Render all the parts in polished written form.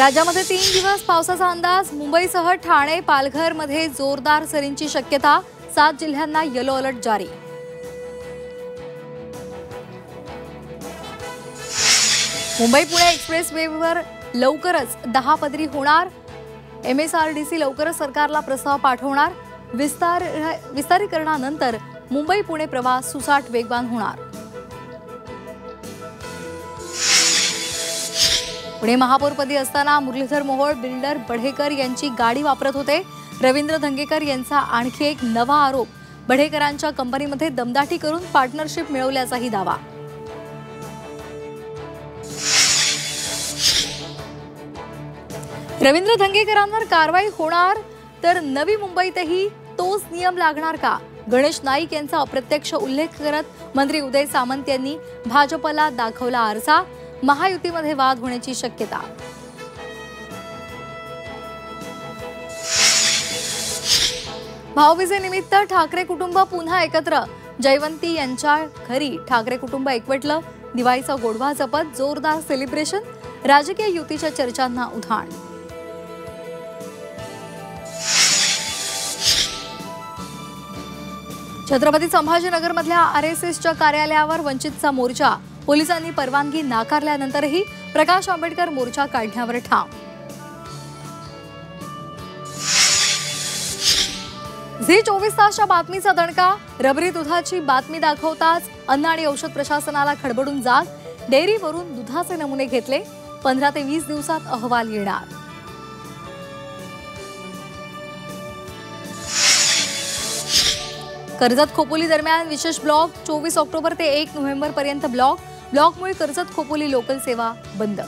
राज्यामध्ये 3 दिवस पावसाचा अंदाज। मुंबईसह ठाणे पालघरमध्ये जोरदार सरींची शक्यता। 7 जिल्ह्यांना येलो अलर्ट जारी। मुंबई पुणे एक्सप्रेस वेवर लवकरच 10 पदरी होणार। MSRDC लवकरच सरकारला प्रस्ताव पाठवणार। विस्तारीकरणानंतर मुंबई पुणे प्रवास सुसाट वेगवान होणार। पुणे महापौरपदी असताना मुरलीधर मोहोळ बिल्डर बढेकर यांची गाडी वापरत होते। रवींद्र धंगेकर यांचा आणखी एक नवा आरोप। बढेकरांच्या कंपनीमध्ये दमदाटी करून पार्टनरशिप मिळवल्याचाही दावा। रवींद्र धंगेकरांवर कारवाई होणार तर नवी मुंबईतही तोच नियम लागणार का? गणेश नाईक यांचा अप्रत्यक्ष उल्लेख करत मंत्री उदय सामंत यांनी भाजपला दाखवला आरसा। महायुतीमध्ये वाद होण्याची शक्यता। भाऊबीजेनिमित्त ठाकरे कुटुंब पुन्हा एकत्र। जयवंती यांच्या घरी ठाकरे कुटुंब एकवटलं। दिवाळीचा गोडवा जपत जोरदार सेलिब्रेशन। राजकीय युतीच्या चर्चांना उधाण। छत्रपती संभाजीनगरमधल्या RSSच्या कार्यालयावर वंचितचा मोर्चा। पोलिसांनी परवानगी नाकारल्यानंतरही प्रकाश आंबेडकर मोर्चा काढण्यावर ठाम। झी 24 तासच्या बातमीचा दणका। रबरी दुधाची बातमी दाखवताच अन्न आणि औषध प्रशासनाला खडबडून जाग। डेअरीवरून दुधाचे नमुने घेतले। 15 ते 20 दिवसात अहवाल येणार। कर्जत खोपोली दरम्यान विशेष ब्लॉक। 24 ऑक्टोबर ते 1 नोव्हेंबर पर्यंत ब्लॉकमुळे कर्जत खोपोली लोकल सेवा बंद।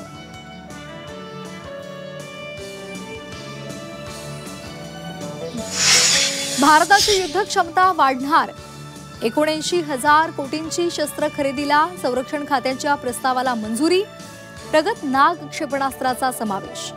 भारताची युद्ध क्षमता वाढणार। 79,000 कोटींची शस्त्र खरेदीला संरक्षण खात्याच्या प्रस्तावाला मंजुरी। प्रगत नाग क्षेपणास्त्राचा समावेश।